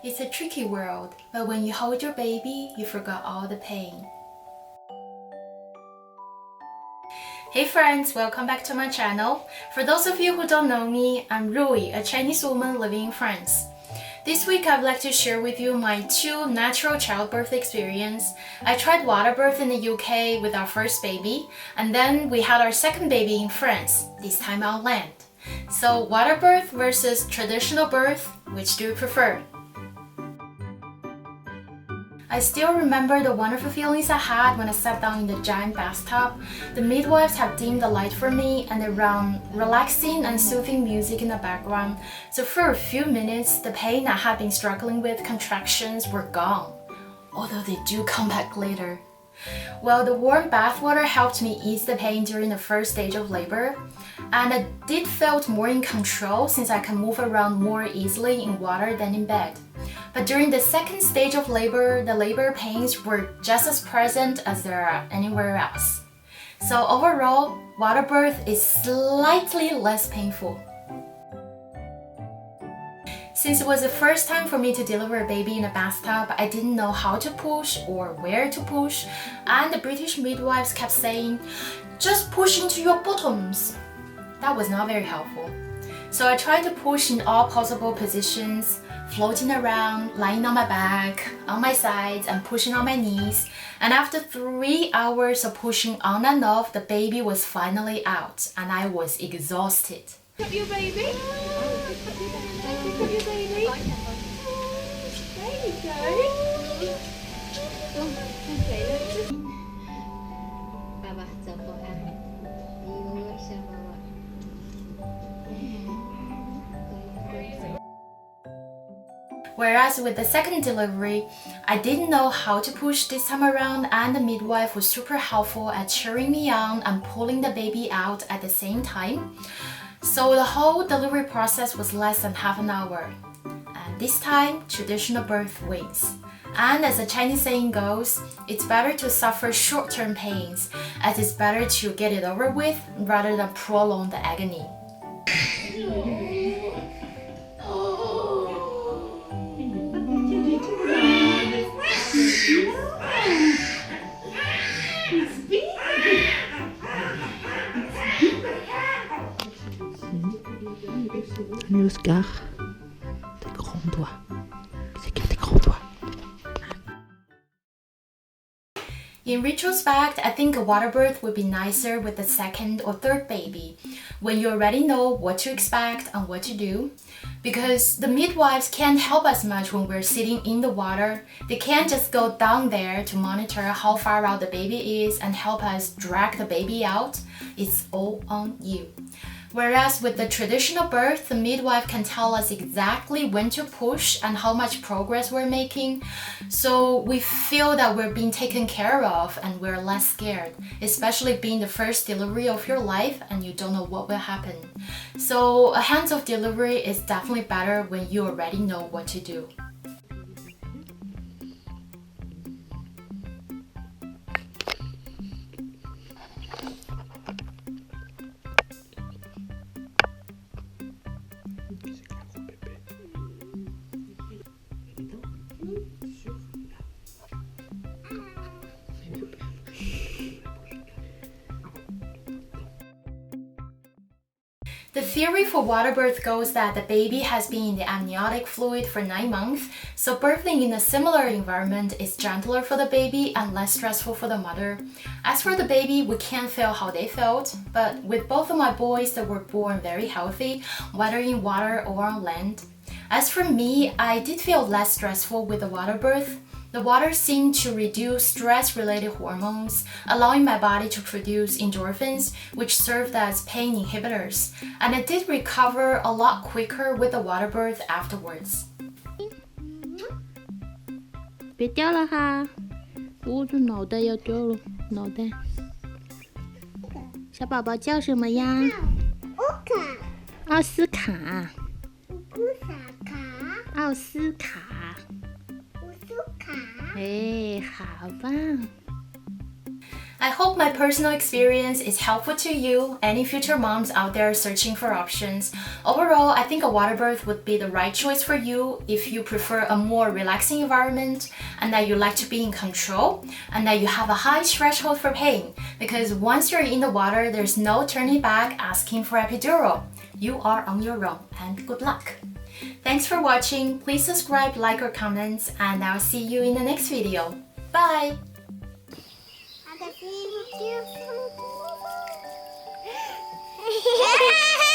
It's a tricky world, but when you hold your baby, you forgot all the pain. Hey friends, welcome back to my channel. For those of you who don't know me, I'm Rui, a Chinese woman living in France. This week I'd like to share with you my 2 natural childbirth experience. I tried water birth in the UK with our first baby, and then we had our second baby in France, this time on land. So water birth versus traditional birth, which do you prefer? I still remember the wonderful feelings I had when I sat down in the giant bathtub. The midwives had dimmed the light for me and they ran relaxing and soothing music in the background. So for a few minutes, the pain I had been struggling with, contractions, were gone. Although they do come back later. Well, the warm bathwater helped me ease the pain during the first stage of labor. And I did feel more in control since I can move around more easily in water than in bed. But during the second stage of labor, the labor pains were just as present as they are anywhere else. So overall, water birth is slightly less painful. Since it was the first time for me to deliver a baby in a bathtub, I didn't know how to push or where to push, and the British midwives kept saying, "Just push into your bottoms." That was not very helpful. So I tried to push in all possible positions, floating around, lying on my back, on my sides, and pushing on my knees. And after 3 hours of pushing on and off, the baby was finally out, and I was exhausted. Pick up your baby. Pick up your baby. There you go. Okay, let's just... Baba,走过来。你有想爸爸。Whereas with the second delivery, I didn't know how to push this time around, and the midwife was super helpful at cheering me on and pulling the baby out at the same time. So the whole delivery process was less than half an hour. And this time, traditional birth wins. And as the Chinese saying goes, it's better to suffer short-term pains, as it's better to get it over with rather than prolong the agony. Oscar, tes grands doigts. C'est quel tes grands doigts? In retrospect, I think a water birth would be nicer with the second or third baby, when you already know what to expect and what to do. Because the midwives can't help us much when we're sitting in the water. They can't just go down there to monitor how far out the baby is and help us drag the baby out. It's all on you. Whereas with the traditional birth, the midwife can tell us exactly when to push and how much progress we're making. So we feel that we're being taken care of and we're less scared, especially being the first delivery of your life and you don't know what will happen. So a hands-off delivery is definitely better when you already know what to do. The theory for water birth goes that the baby has been in the amniotic fluid for 9 months, so birthing in a similar environment is gentler for the baby and less stressful for the mother. As for the baby, we can't feel how they felt, but with both of my boys that were born very healthy, whether in water or on land. As for me, I did feel less stressful with the water birth. The water seemed to reduce stress-related hormones, allowing my body to produce endorphins, which served as pain inhibitors, and I did recover a lot quicker with the water birth afterwards. 别掉了哈，捂住脑袋要掉了，脑袋。小宝宝叫什么呀？奥斯卡。奥斯卡。哎，好棒！ I hope my personal experience is helpful to you, any future moms out there searching for options. Overall, I think a water birth would be the right choice for you if you prefer a more relaxing environment and that you like to be in control and that you have a high threshold for pain. Because once you're in the water, there's no turning back asking for epidural. You are on your own, and good luck. Thanks for watching. Please subscribe, like, or comment, and I'll see you in the next video. Bye! Ada